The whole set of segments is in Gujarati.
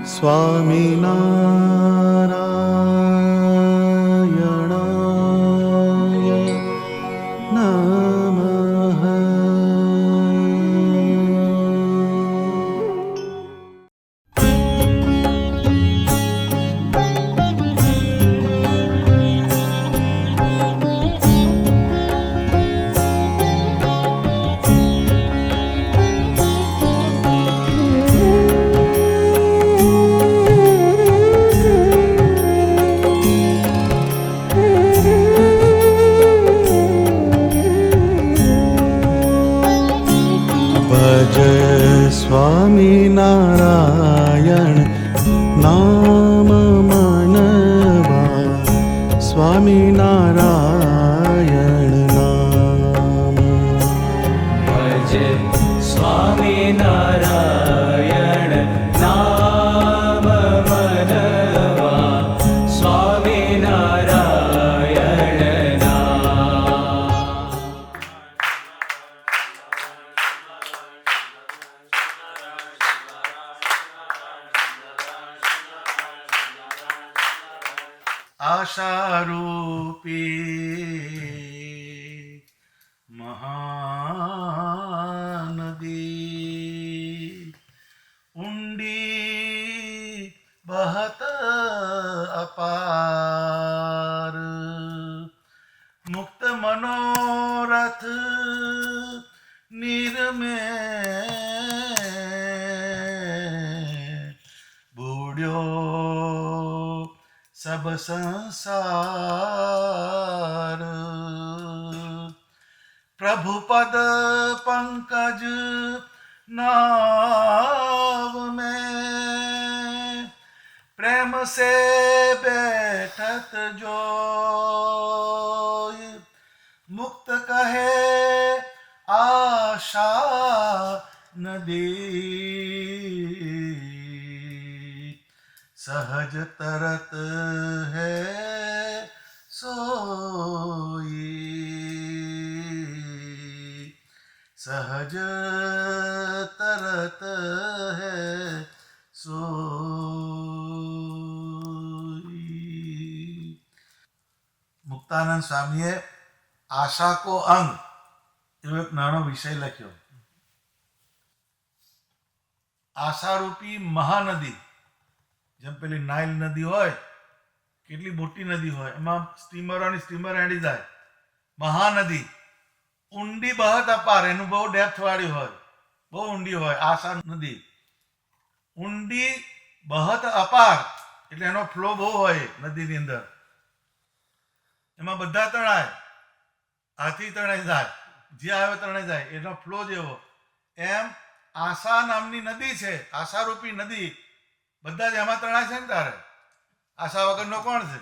સ્વામિનારાયણાય નમઃ. ભજ સ્વામિનારાયણ નામ મનવા, સ્વામિનારાયણ નામ. ભજ સ્વામિનારાયણ નામ મનવા, સ્વામિનારાયણ નામ. આશારૂપી મહાનદી ઊંડી બહત અપાર, મુક્ત મનોરથ નિરમે બુડ્યો સબ સંસાર. પ્રભુ પદ પંકજ નાવ में प्रेम से बैठत जोय, मुक्त कहे आशा नदी, सहज तरत है सोई, सहज तरत है सोई. મુક્તાનંદ સ્વામીએ આશા કો અંગ એવો એક નાનો વિષય લખ્યો. આશારૂપી મહાનદી, જેમ પેલી નાઇલ નદી હોય, કેટલી મોટી નદી હોય, એમાં સ્ટીમર હેડી જાય. મહાનદી ઊંડી બહત અપાર, એનું બહુ ડેપ્થ વાળી હોય, બહુ ઊંડી હોય. આશા નદી ઊંડી બહત અપાર એટલે એનો ફ્લો બહુ હોય નદીની અંદર. એમાં બધા તણાય, હાથી તણાઈ જાય, જે આવે તણાઈ જાય, એનો ફ્લો જેવો. એમ આશા નામની નદી છે, આશારૂપી નદી. બધા જ એમાં તણાય છે ને. તારે આશા વગરનો કોણ છે?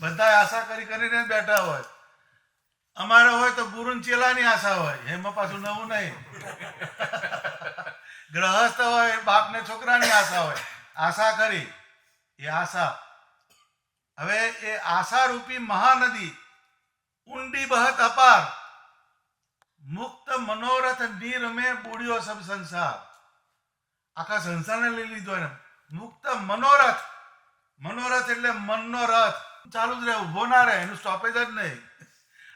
બધા આશા કરી કરીને બેઠા હોય. અમારે હોય તો ગુરુન ચેલાની આશા હોય, એમાં પાછું નવું નહીં. ગ્રહસ્થ હોય, બાપને છોકરાની આશા હોય. આશા કરી એ આશા. હવે એ આશારૂપી મહાનદી ઊંડી બહત અપાર, મુક્ત મનોરથ નીરમે બુડ્યો સબ સંસાર. આખા સંસારને લઈ લીધો એને. મુક્ત મનોરથ, મનોરથ એટલે મનનો રથ. ચાલુ જ રહે, ઊભો ના રહે, એનું સ્ટોપેજ જ નહીં.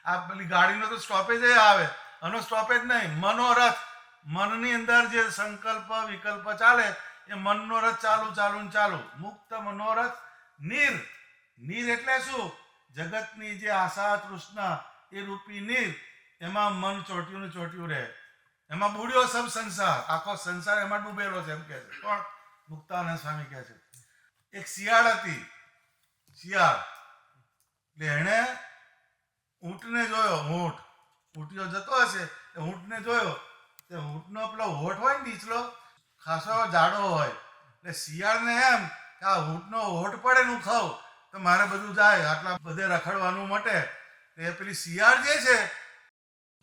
આ પેલી ગાડીનો તો સ્ટોપેજ આવે, એનો સ્ટોપેજ નહીં. મનોરથ, મનની અંદર જે સંકલ્પ વિકલ્પ ચાલે એ મનનો રથ ચાલુ ચાલુ ને ચાલુ. મુક્ત મનોરથ નીર. નીર એટલે શું? જગતની જે આશા તૃષ્ણા એ રૂપી નીર, એમાં મન ચોટ્યું ને ચોટ્યું રહે. એમાં બુડ્યો સબ સંસાર, આખો સંસાર એમાં ડૂબેલો છે, એમ કે છે. પણ મુક્તાનંદ સ્વામી કહે છે એક શિયાળ હતી. શિયાળ એટલે એણે ઊંટને જોયો. ઊંટિયો જતો હશે, ઊંટને જોયો. તે ઊંટનો પેલો હોઠ હોય ને, નીચલો ખાસો જાડો હોય. એટલે શિયાળને એમ કે આ ઊંટનો હોઠ પડે ને હું ખાઉં તો મારે બધું જાય, આટલા બધે રખડવાનું મટે. એ પેલી શિયાળ જે છે,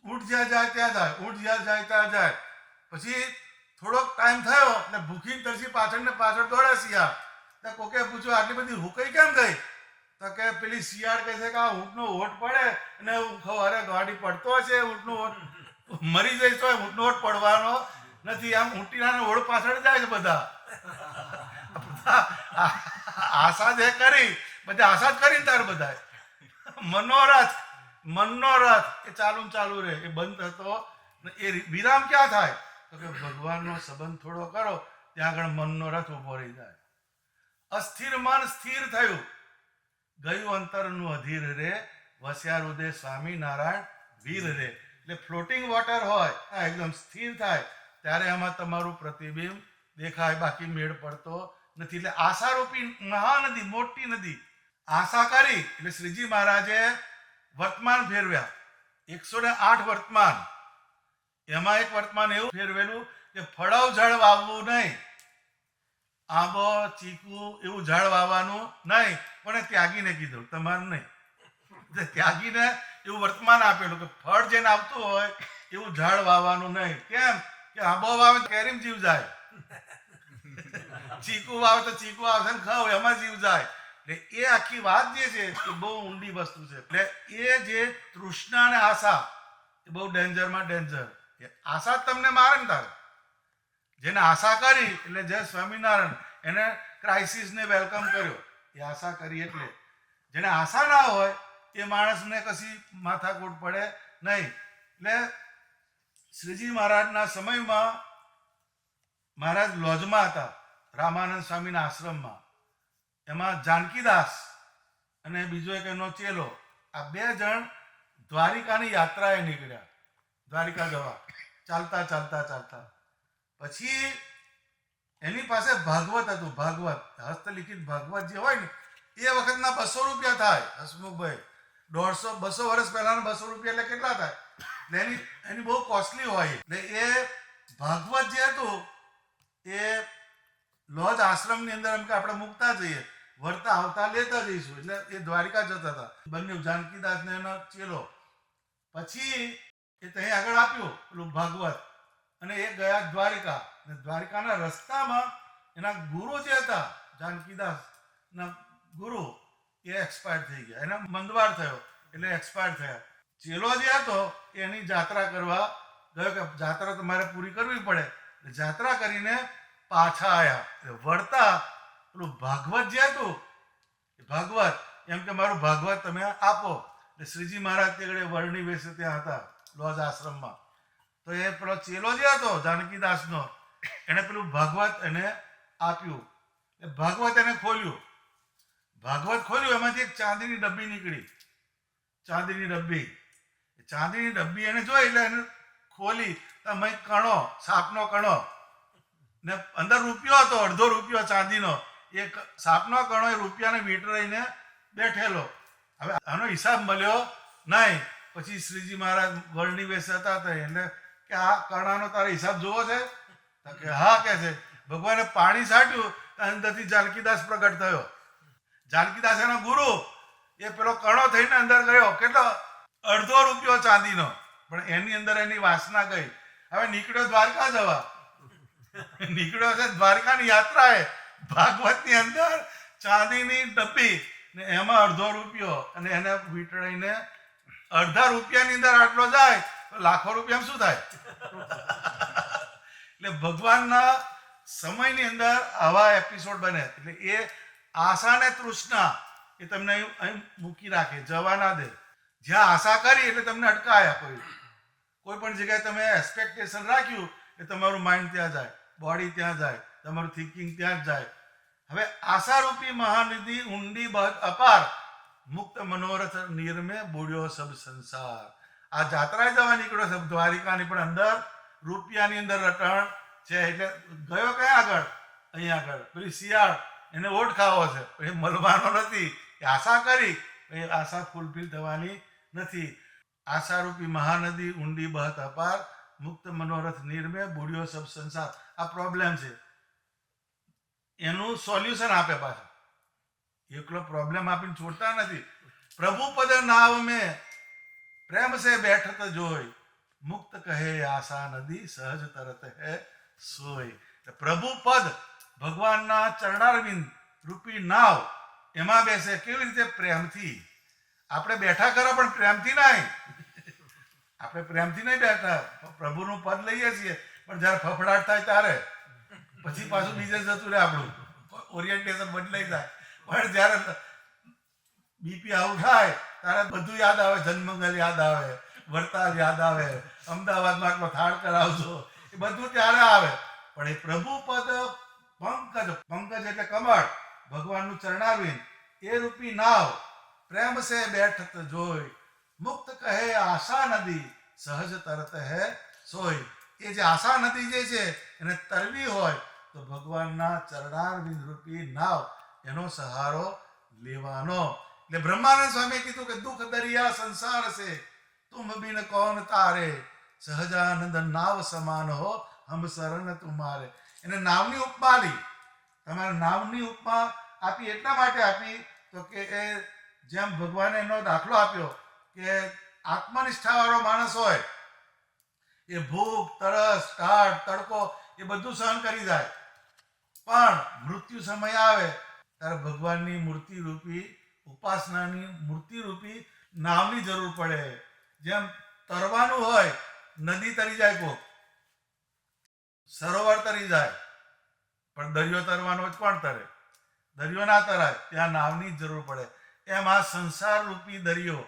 ઊંટ જ્યાં જાય ત્યાં જાય, ઊંટ જ્યાં જાય ત્યાં જાય. પછી થોડોક ટાઈમ થયો એટલે ભૂખીને તરસી પાછળ ને પાછળ દોડે શિયાળ. તો કોકે પૂછ્યું આટલી બધી હુકાઈ કેમ ગઈ? તો કે પેલી શિયાળ કહે છે કે આ ઊંટનો હોઠ પડે અને અરે ગાડી પડતો હશે, ઊંટનો હોઠ મરી જઈશ તો ઊંટનો હોઠ પડવાનો નથી. આમ ઊંટીના હોઠ પાછળ જાય છે બધા. આશા જે કરી બધા આશા જ કરીને તાર બધા મનનો રથ એ ચાલુ ને ચાલુ રહે, એ બંધ થતો ને એ વિરામ ક્યાં થાય તો કે ભગવાનનો સંબંધ થોડો કરો ત્યાં આગળ મનનો રથ ઉભો રહી જાય. અસ્થિર મન સ્થિર થયું, ગયું અંતરનું અધીર રે, વસ્યા હૃદય સ્વામિનારાયણ વીર રે. એટલે ફ્લોટિંગ વોટર હોય આ એકદમ સ્થિર થાય ત્યારે એમાં તમારું પ્રતિબિંબ દેખાય, બાકી મેળ પડતો નથી. એટલે આશારૂપી મહાનદી, મોટી નદી આશા કરી એટલે શ્રીજી મહારાજે વર્તમાન ફેરવ્યા. 108 વર્તમાન, એમાં એક વર્તમાન એવું ફેરવેલું કે ફળાવ ઝાડ વાવવું નહીં, આંબો ચીકુ એવું ઝાડ વાવવાનું નહીં, પણ ત્યાગીને કીધું તમારે નહીં. ત્યાગીને એવું વર્તમાન આપેલું કે ફળ જેને આવતું હોય એવું ઝાડ વાવવાનું નહીં. કેમ કે આંબો વાવે તો કેરીમ જીવ જાય, ચીકુ વાવે તો ચીકુ આવશે ને ખાવ એમાં જીવ જાય. એટલે એ આખી વાત જે છે એ બહુ ઊંડી વસ્તુ છે. એટલે એ જે તૃષ્ણા અને આશા એ બહુ ડેન્જરમાં ડેન્જર. આશા જ તમને મારે ને તારે. જેને આશા કરી એટલે જય સ્વામિનારાયણ એને ક્રાઇસિસને વેલકમ કર્યો, એ આશા કરી. એટલે જેને આશા ના હોય એ માણસને કશી માથાકૂટ પડે નહીં. એટલે શ્રીજી મહારાજના સમયમાં મહારાજ લોજમાં હતા, રામાનંદ સ્વામીના આશ્રમમાં. એમાં જાનકીદાસ અને બીજો એક એનો ચેલો, આ 2 જણ દ્વારિકાની યાત્રાએ નીકળ્યા, દ્વારિકા જવા ચાલતા ચાલતા ચાલતા. પછી એની પાસે ભાગવત હતું, ભાગવત હસ્તલિખિત ભાગવત જે હોય ને એ વખતના 200 રૂપિયા થાય. હસમુખભાઈ 200 વર્ષ પહેલાના 200 રૂપિયા એટલે કેટલા થાય? એટલે એની બહુ કોસ્ટલી હોય. એટલે એ ભાગવત જે હતું એ લોજ આશ્રમની અંદર એમ કે આપણે મૂકતા જઈએ, વળતા આવતા લેતા જઈશું. એટલે એ દ્વારિકા જતા હતા બંને, જાનકીદાસ ને એનો ચેલો. પછી એ ત્યાં આગળ આપ્યું પેલું ભાગવત અને એ ગયા દ્વારિકા. દ્વારિકાના રસ્તામાં એના ગુરુ જે હતા, જાનકીદાસના ગુરુ, એ એક્સપાયર થઈ ગયા. એના મંદવાર થયો એટલે એક્સપાયર થયા. ચેલો જે હતો એની જાત્રા કરવા ગયો કે જાત્રા તમારે પૂરી કરવી પડે. જાત્રા કરીને પાછા આવ્યા. વળતા પેલું ભાગવત જે હતું એ ભાગવત એમ કે મારું ભાગવત તમે આપો. એટલે શ્રીજી મહારાજ તે ઘડે વર્ણી વેશે ત્યાં હતા લોજ આશ્રમમાં. તો એ પેલો ચેલો જે હતો જાનકીદાસનો, એને પેલું ભાગવત એને આપ્યું. એ ભાગવત એને ખોલ્યું. ભાગવત ખોલ્યું, એમાંથી એક ચાંદીની ડબ્બી નીકળી, ચાંદીની ડબ્બી. ચાંદીની ડબ્બી એને જોઈ એટલે એને ખોલી, મેં કણો, સાપનો કણો ને અંદર રૂપિયો હતો, અડધો રૂપિયો ચાંદીનો. એ સાપનો કણો એ રૂપિયાને વીંટળાઈને બેઠેલો. હવે આનો હિસાબ મળ્યો નહીં. પછી શ્રીજી મહારાજ વર્ણી વેશ હતા એટલે કે આ કણાનો તારે હિસાબ જોવો છે? તો કે હા, કે છે. ભગવાને પાણી છાંટ્યું, અંદરથી જાનકીદાસ પ્રગટ થયો. જાનકીદાસ એનો ગુરુ, એ પેલો કણો થઈને અંદર ગયો. કેટલો? અડધો રૂપિયો ચાંદીનો. પણ એની અંદર એની વાસના ગઈ. હવે નીકળ્યો દ્વારકા જવા, નીકળ્યો છે દ્વારકાની યાત્રાએ. ભાગવતની અંદર ચાંદીની ડબ્બી ને એમાં અડધો રૂપિયો, અને એને વીંટળાઈને અડધા રૂપિયાની અંદર આટલો જાય તો લાખો રૂપિયા શું થાય? એટલે ભગવાનના સમયની અંદર આવા એપિસોડ બને. એટલે એ આશા ને તૃષ્ણા એ તમને અહીં મૂકી રાખે, જવા ના દે. જ્યાં આશા કરી એટલે તમને અટકાયા. કોઈ પણ જગ્યાએ તમે એક્સપેક્ટેશન રાખ્યું એ તમારું માઇન્ડ ત્યાં જાય, બોડી ત્યાં જાય, તમારું થિંકિંગ ત્યાં જ જાય. હવે આશારૂપી મહાનિધિ ઊંડી બહત અપાર, મુક્ત મનોરથ નિર્મે બુડ્યો સબ સંસાર. આ જાત્રાએ જવા નીકળ્યો છે દ્વારિકાની, પણ અંદર રૂપિયાની અંદર રટણ છે. એટલે ગયો ક્યાં આગળ? અહીંયા આગળ પેલી શિયાળ, એને ઓટ ખાવો છે, એ મળવાનો નથી. એ આશા કરી, એ આશા ફૂલફિલ થવાની નથી. આશારૂપી મહાનદી ઊંડી બહત અપાર, મુક્ત મનોરથ નિર્મે બુડ્યો સબ સંસાર. આ પ્રોબ્લેમ છે, એનું સોલ્યુશન આપે પાછા. એકલો પ્રોબ્લેમ આપીને છોડતા નથી. પ્રભુ પદ નાવ મેં પ્રેમ સે બેઠત જોઈ, મુક્ત કહે આશા નદી સહજ તરત હે સોય. પ્રભુ પદ, ભગવાનના ચરણારવિંદ રૂપી નાવ, એમાં બેસે. કેવી રીતે? પ્રેમથી. આપણે બેઠા ખરા પણ પ્રેમથી નહીં. આપણે પ્રેમથી નહીં બેઠા, પ્રભુનું પદ લઈએ છીએ પણ જયારે ફફડાટ થાય ત્યારે પછી પાછું બીજે જતું રહે આપણું. ઓરિએન્ટેશન બદલાઈ જાય. પણ જ્યારે બીપી આવું થાય ત્યારે બધું યાદ આવે, જન્મંગલ યાદ આવે, વરતાલ યાદ આવે, અમદાવાદમાં આટલો થાળ કરાવજો, એ બધું ત્યારે આવે. પણ એ પ્રભુ પદ પંકજ, પંકજ એટલે કમળ, ભગવાનનું ચરણારવિંદ, એ રૂપી નાવ પ્રેમ સે બેઠત જોઈ, મુક્ત કહે આશા નદી, સહજ તરત હે સોય. એ જે આશા નદી જે છે એને તરવી હોય તો ભગવાનના ચરણારવિંદ રૂપી નાવ, એનો સહારો લેવાનો. એટલે બ્રહ્માનંદ સ્વામીએ કીધું કે દુઃખ દરિયા સંસાર છે, તુમ બિન કૌન તારે, સહજાનંદ નાવ સમાન હો હમ શરણ તુમારે. એને નાવની ઉપમા લી. તમારે નાવની ઉપમા આપી એટલા માટે આપી તો કે એ જેમ ભગવાને એનો દાખલો આપ્યો કે આત્મનિષ્ઠાવાળો માણસ હોય એ ભૂખ, તરસ, ટાઢ, તડકો એ બધું સહન કરી જાય, પણ મૃત્યુ સમય આવે ત્યારે ભગવાનની મૂર્તિ રૂપી, ઉપાસનાની મૂર્તિ રૂપી નાવની જરૂર પડે. જેમ તરવાનું હોય, નદી તરી જાય, કોક સરોવર તરી જાય, પણ દરિયો તરવાનો હોય તો કોણ તરે? દરિયો ના તરાય, ત્યાં નાવની જ જરૂર પડે. એમ આ સંસાર રૂપી દરિયો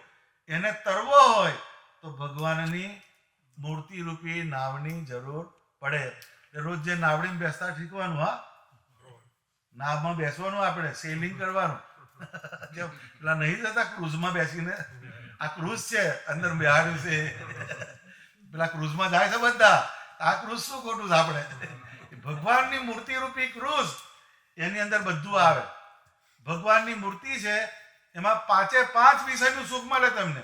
એને તરવો હોય તો ભગવાનની મૂર્તિ રૂપી નાવની જરૂર પડે. રોજ જે નાવડીમાં બેસતા શીખવાનું. હા, નાવમાં બેસવાનું, આપણે સેલિંગ કરવાનું. જેમ પેલા નહીં જતા ક્રૂઝમાં બેસીને, આ ક્રૂઝ છે, અંદર બિહાર્યું છે, પેલા ક્રૂઝમાં જાય છે બધા. આ ક્રૂઝ શું ખોટું છે? આપણે ભગવાનની મૂર્તિ રૂપી ક્રૂઝ, એની અંદર બધું આવે. ભગવાનની મૂર્તિ છે, એમાં 5 વિષયનું સુખ મળે તમને.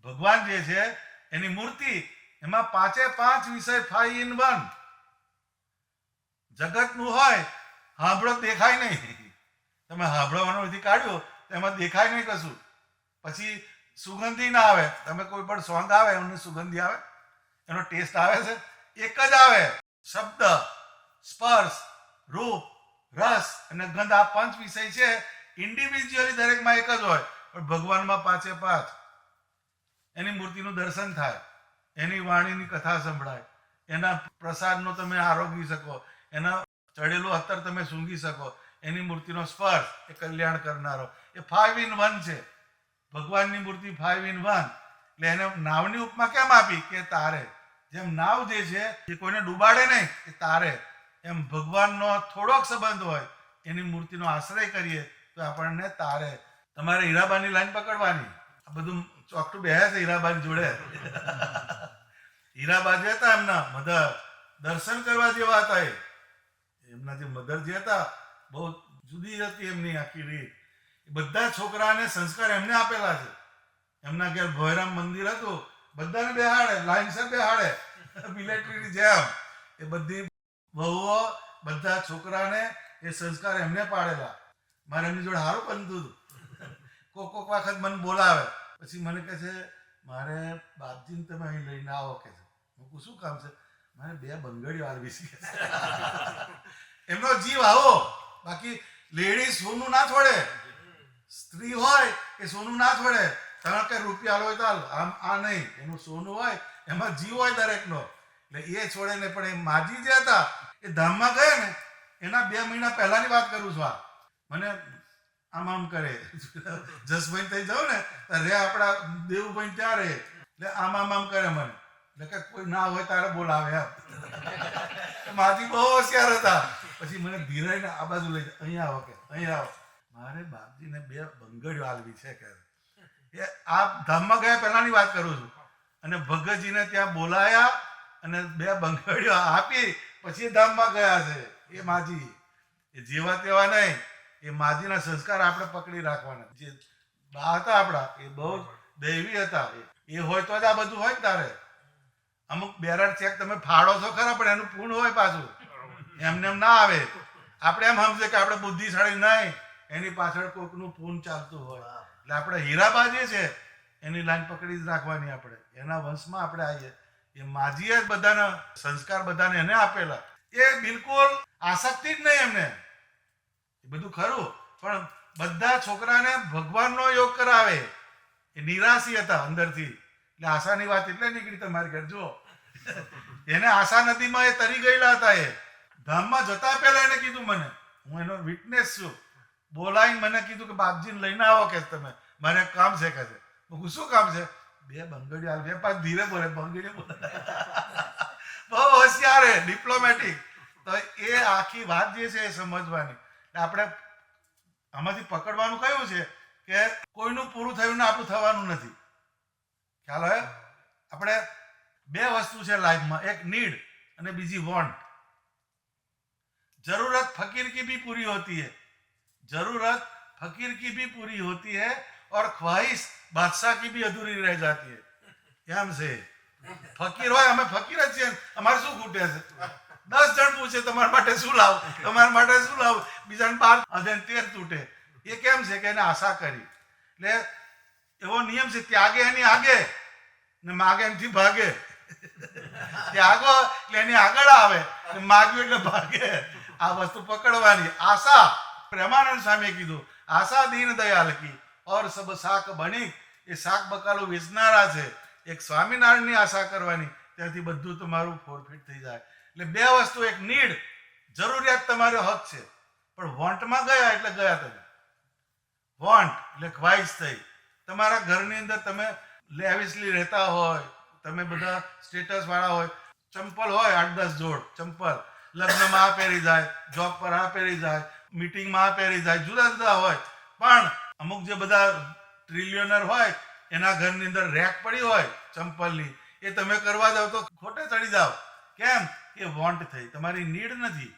ભગવાન જે છે એની મૂર્તિ, એમાં 5 વિષય 5 in 1. જગતનું હોય, હાંભળો દેખાય નહીં. તમે હાંભળવાનું નથી કાઢ્યું તો એમાં દેખાય નહીં કશું. પછી સુગંધી ના આવે. તમે કોઈ પણ સોંગ આવે એની સુગંધી આવે, એનો ટેસ્ટ આવે છે? એક જ આવે. શબ્દ, સ્પર્શ, રૂપ, રસ અને ગંધ, આ 5 વિષય છે. ઇન્ડિવિજ્યુઅલી દરેકમાં એક જ હોય, પણ ભગવાનમાં 5. એની મૂર્તિનું દર્શન થાય, એની વાણીની કથા સંભળાય, એના પ્રસાદનો તમે આરોગી શકો, એના ચડેલું અત્તર તમે સૂંઘી શકો, એની મૂર્તિનો સ્પર્શ એ કલ્યાણ કરનારો. એ 5 in 1 છે. ભગવાનની મૂર્તિ 5 in 1. એટલે એને નાવની ઉપમા કેમ આપી? કે તારે. જેમ નાવ જે છે એ કોઈને ડૂબાડે નહીં, એ તારે. એમ ભગવાનનો થોડોક સંબંધ હોય, એની મૂર્તિનો આશ્રય કરીએ તો આપણને તારે. તમારે હીરાબાની લાઈન પકડવાની. આ બધું ચોકટું બેહે છે હીરાબાની જોડે. હીરાબા જે હતા એમના મધર, દર્શન કરવા જેવા હતા. એમના જે મધર જે હતા બહુ જુદી હતી એમની આખી રીત. બધા છોકરાને સંસ્કાર એમને આપેલા છે. એમના ઘેર ભોયરામ મંદિર હતું, બધાને બેહાડે, લાઈનસર બેહાડે, મિલિટરીની જેમ. એ બધી વહુઓ, બધા છોકરાને એ સંસ્કાર એમને પાડેલા. મારે એમની જોડે સારું બનતું હતું. કોક વખત મને બોલાવે, પછી મને કહે છે મારે બાપજીને તમે અહીં લઈને આવો કે છે. હું કહું શું કામ છે? મારે 2 બંગડીઓ આલવી છે. એમનો જીવ આવો. બાકી લેડી સોનું ના છોડે, સ્ત્રી હોય એ સોનું ના છોડે. તમે કે રૂપિયા આલો હોય તો હાલ, આમ આ નહીં. એનું સોનું હોય, એમાં જીવ હોય દરેકનો, એટલે એ છોડે ને. પણ એ માજી જે હતા એ ધામમાં ગયા ને, એના 2 મહિના પહેલાની વાત કરું છું. આ મને આમ કરે, જસભાઈ થઈ જાવ ને રે, આપણા દેવુભાઈ ત્યાં રહે, એટલે આમ કરે મને. એટલે કે કોઈ ના હોય તારે બોલાવે એમ. માજી બહુ હોશિયાર હતા. પછી મને ધીરાઈને આ બાજુ લઈ જાય, અહીંયા આવો, કે અહીંયા આવો, મારે બાપજીને 2 બંગડીઓ આલવી છે કે. એ આ ધામમાં ગયા પહેલાની વાત કરું છું. અને ભગતજીને ત્યાં બોલાયા અને 2 બંગડીઓ આપી, પછી ધામમાં ગયા છે. એ માજી એ જેવા તેવા નહીં. એ માજીના સંસ્કાર આપણે પકડી રાખવાના. જે બા હતા આપણા એ બહુ દૈવી હતા. એ હોય તો જ આ બધું હોય ને તારે. અમુક બેરાર ચેક તમે ફાળો છો ખરા, પણ એનું પૂર્ણ હોય પાછું. એમને એમ ના આવે. આપણે એમ સમજે કે આપણે બુદ્ધિશાળી નહીં, એની પાછળ કોકનું પૂન ચાલતું હોય. એટલે આપણે હીરાબા જે છે એની લાઈન પકડી જ રાખવાની. આપણે એના વંશમાં આપણે આવીએ. એ માજીએ જ બધાના સંસ્કાર બધાને એને આપેલા. એ બિલકુલ આસક્તિ જ નહીં એમને. એ બધું ખરું, પણ બધા છોકરાને ભગવાનનો યોગ કરાવે. એ નિરાશી હતા અંદરથી. એટલે આશાની વાત એટલે નીકળી તમારી ઘર. જુઓ, એને આશા નદીમાં એ તરી ગયેલા હતા. એ ધામમાં જતા પહેલા એને કીધું મને, હું એનો વિટનેસ છું, બોલાવીને મને કીધું કે બાપજીને લઈને આવો કે તમે, મારે એક કામ છે કે છે. હું કીધું, શું કામ છે? 2 બંગડીઓ હાલ. 2 5 ધીરે બોલે, બંગડીઓ બોલે. બહુ હોશિયાર હે, ડિપ્લોમેટિક. તો એ આખી વાત જે છે એ સમજવાની. આપણે આમાંથી પકડવાનું કયું છે કે કોઈનું પૂરું થયું ને આપણું થવાનું નથી. ખ્યાલ હોય? આપણે 2 વસ્તુ છે લાઈફમાં, એક નીડ અને બીજી વોન્ટ. जरूरत फकीर की भी पूरी होती है, जरूरत फकीर की भी पूरी होती है और ख्वाहिश बादशाह की भी अधूरी रह जाती है. કેમ છે? ફકીર હોય, અમે ફકીર જ છીએ, અમારે શું ખૂટે છે? 10 જણ પૂછે તમારા માટે શું લાવું, તમારા માટે શું લાવું, બીજાને 12 અને 13 તૂટે. એ કેમ છે કે એને આશા કરી. એટલે એવો નિયમ છે, ત્યાગે એની આગે ને માગે એમથી ભાગે. ત્યાગો એટલે એની આગળ આવે, માગ્યું એટલે ભાગે. આ વસ્તુ પકડવાની. આશા, પ્રેમાનંદ સ્વામીએ કીધું, આશા દીન દયાલ કી ઓર સબ શાક બની. એ શાક બકાલું વેચનારા છે, એક સ્વામિનારાયણની આશા કરવાની, ત્યાંથી બધું તમારું ફોરફીટ થઈ જાય. એટલે 2 વસ્તુ, એક નીડ, જરૂરિયાત તમારો હક છે, પણ વોન્ટમાં ગયા એટલે ગયા તમે. વોન્ટ એટલે ખ્વાહિશ થઈ. તમારા ઘરની અંદર તમે લેવિશલી રહેતા હોય, તમે બધા સ્ટેટસ વાળા હોય, ચંપલ હોય 8-10 જોડ ચંપલ, લગ્નમાં આ પહેરી જાય, જોબ પર આ પહેરી જાય, મીટિંગમાં આ પહેરી જાય, જુદા જુદા હોય. પણ અમુક જે બધા ટ્રિલિયનર હોય એના ઘરની અંદર રેક પડી હોય ચંપલની, એ તમે કરવા જાવ તો ખોટે ચડી જાવ. કેમ? એ વોન્ટ થઈ, તમારી નીડ નથી.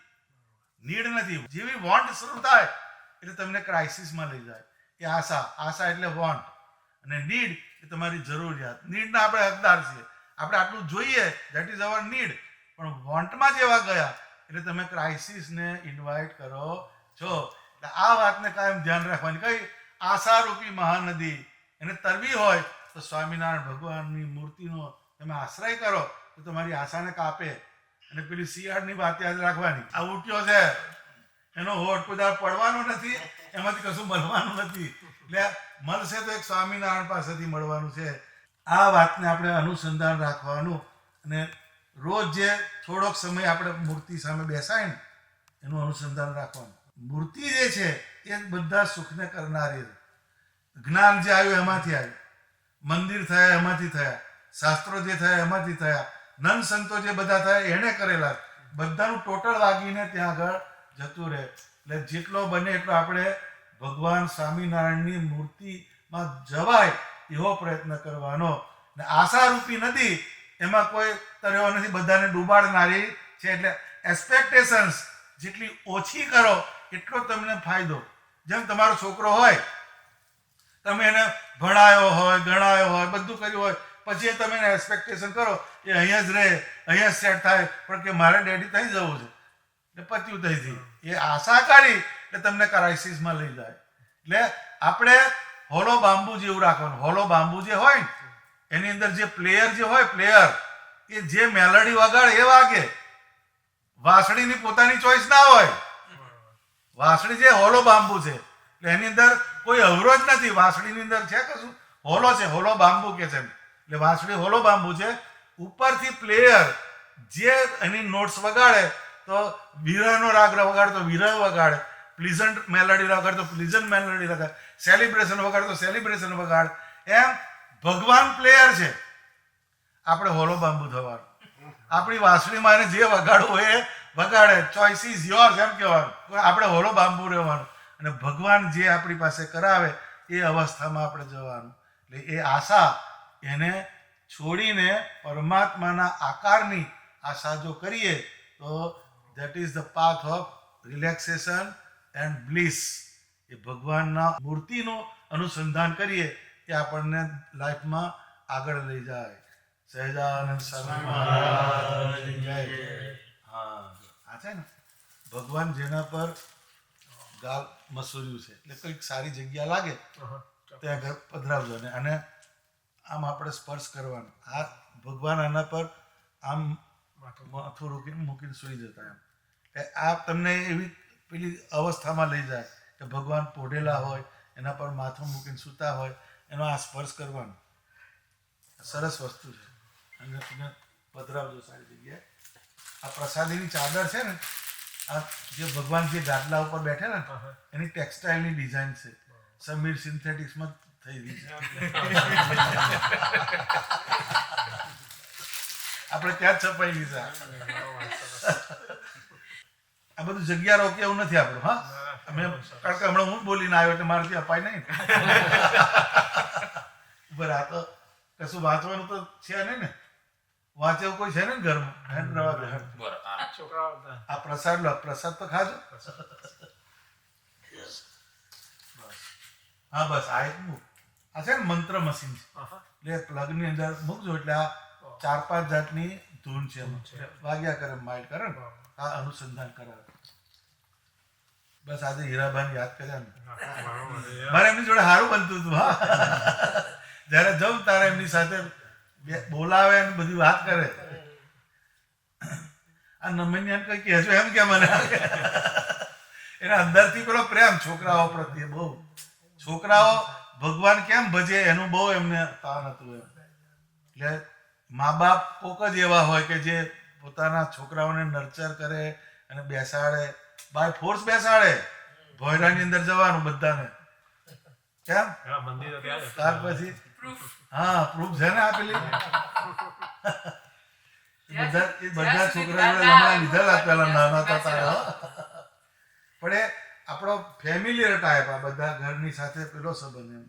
નીડ નથી. જેવી વોન્ટ શરૂ થાય એટલે તમને ક્રાઇસિસમાં લઈ જાય. એ આશા, આશા એટલે વોન્ટ, અને નીડ એ તમારી જરૂરિયાત. નીડના આપણે હકદાર છીએ, આપણે આટલું જોઈએ, ધેટ ઇઝ અવર નીડ. પણ વોન્ટમાં જેવા ગયા એટલે તમે ક્રાઇસિસને ઇન્વાઇટ કરો છો. એટલે આ વાતને કાયમ ધ્યાન રાખવાની. કઈ? આશારૂપી મહાનદી. એને તરવી હોય તો સ્વામિનારાયણ ભગવાનની મૂર્તિનો તમે આશ્રય કરો તો તમારી આશાને કાપે. અને પેલી શિયાળની વાત યાદ રાખવાની. આ ઉઠ્યો છે, એનો હોઠ કોઈ પડવાનો નથી, એમાંથી કશું મળવાનું નથી. એટલે મળશે તો એક સ્વામિનારાયણ પાસેથી મળવાનું છે. આ વાતને આપણે અનુસંધાન રાખવાનું. અને રોજ જે થોડોક સમય આપણે મૂર્તિ સામે બેસાય ને એનું અનુસંધાન રાખવાનું. મૂર્તિ જે છે એ બધા સુખને કરનારી છે. જ્ઞાન જે આવ્યું એમાંથી આવ્યું, મંદિર થયા એમાંથી થયા, શાસ્ત્રો જે થયા એમાંથી થયા, નન સંતો જે બધા થયા એને કરેલા, બધાનું ટોટલ વાગીને ત્યાં આગળ જતું રહે. એટલે જેટલો બને એટલો આપણે ભગવાન સ્વામિનારાયણની મૂર્તિમાં જવાય એવો પ્રયત્ન કરવાનો. ને આશારૂપી નદી એમાં કોઈ તર્યો નથી, બધાને ડૂબાડનારી છે. એટલે એક્સપેક્ટેશન્સ જેટલી ઓછી કરો એટલો તમને ફાયદો. જેમ તમારો છોકરો હોય, તમે એને ભણાયો હોય, ગણાયો હોય, બધું કર્યું હોય, પછી તમે એને એક્સપેક્ટેશન કરો એ અહીંયા જ રહે, અહીંયા જ સેટ થાય, પણ કે મારે ડેડી થઈ જવું છે, એટલે પત્યું થઈ. એ આશા કરી એટલે તમને ક્રાઇસિસમાં લઈ જાય. એટલે આપણે હોલો બાંબુ જેવું રાખવાનું. હોલો બાંબુ જે હોય ને એની અંદર જે પ્લેયર જે હોય, પ્લેયર એ જે મેલડી વગાડે એ વાગે. વાંસળીની પોતાની ચોઈસ ના હોય. વાંસળી જે હોલો બાંબુ છે એટલે એની અંદર કોઈ અવરોધ નથી. વાંસળીની અંદર છે કશું, હોલો છે, હોલો બાંબુ કે છે. એટલે વાંસળી હોલો બાંબુ છે. ઉપરથી પ્લેયર જે એની નોટ્સ વગાડે તો વિરહનો રાગ વગાડે તો વિરહ વગાડે, પ્લીઝન્ટ મેલડી વગાડે તો પ્લીઝન્ટ મેલડી વગાડે, સેલિબ્રેશન વગાડે તો સેલિબ્રેશન વગાડે. એમ ભગવાન પ્લેયર છે, આપણે હોલો બાંબુ થવાનું. આપણી વાંસળીમાં જે વગાડવું એ વગાડે, ચોઇસ ઇઝ યોર્સ એમ કહેવાનું. આપણે હોલો બાંબુ રહેવાનું. અને ભગવાન જે આપણી પાસે કરાવે એ અવસ્થામાં આપણે જવાનું. એટલે એ આશા એને છોડીને પરમાત્માના આકારની આશા જો કરીએ તો that is the path of relaxation and bliss. એ ભગવાનના મૂર્તિનું અનુસંધાન કરીએ એ આપણને લાઈફમાં આગળ લઈ જાય. સહેજાનંદ સ્વામી મહારાજ જય. હા, આ છે ને ભગવાન જેના પર ગાલ મસૂર્યું છે એટલે કંઈક સારી જગ્યા લાગે ત્યાં આગળ પધરાવજો. અને આમ આપણે સ્પર્શ કરવાનું. આ ભગવાન આના પર આમ માથું રોકીને મૂકીને સૂઈ જતા. એમ આ તમને એવી પેલી અવસ્થામાં લઈ જાય કે ભગવાન પોઢેલા હોય, એના પર માથું મૂકીને સૂતા હોય, એનો આ સ્પર્શ કરવાનો. સરસ વસ્તુ છે. અને તમે પધરાવજો સારી જગ્યાએ. આ પ્રસાદીની ચાદર છે ને આ જે ભગવાન જે ગાદલા ઉપર બેઠેલા ને એની ટેક્સટાઇલની ડિઝાઇન છે. સમીર સિન્થેટિક્સમાં થઈ રહી છે. આપણે ત્યાં જ છપાયેલી છે. આ બધું જગ્યા રોકે એવું નથી આપણું. હા, અમે કારણ કે હમણાં હું બોલીને આવ્યો એટલે મારાથી અપાય નહીં. બરાબર, આ તો કશું વાંચવાનું તો છે નહીં ને. વાંચે એવું કોઈ છે ને ઘરમાં? આ પ્રસાદ લો, પ્રસાદ તો ખાજો. હા બસ આ એક મૂક. આ છે ને મંત્ર મશીન છે, એટલે પ્લગની અંદર મૂકજો એટલે આ 4-5 જાતની ધૂન છે એમાં. વાગ્યા કરે, માઇલ કરે ને, આ અનુસંધાન કરાવે. બસ આજે હીરાબાને યાદ કર્યા ને, મારે એમની જોડે સારું બનતું હતું. હા, જયારે જઉં તારે એમની સાથે બોલાવે અને બધી વાત કરે. આ નમનિયા કઈ કહેજો એમ કે મને એના અંદરથી પેલો પ્રેમ છોકરાઓ પ્રત્યે બહુ. છોકરાઓ ભગવાન કેમ ભજે એનું બહુ એમને તાન હતું એમ. એટલે મા બાપ કોક જ એવા હોય કે જે પોતાના છોકરાઓને નર્ચર કરે અને બેસાડે, બાય ફોર્સ બેસાડે. ભોયરાની અંદર જવાનું બધાને. કેમ? ત્યાર પછી હા પ્રૂફ છે ને આપેલી. એ બધા છોકરા હમણાં લીધેલા પેલા નાના હતા. પણ એ આપણો ફેમિલી ટાઈપ, આ બધા ઘરની સાથે પેલો સંબંધ એમ.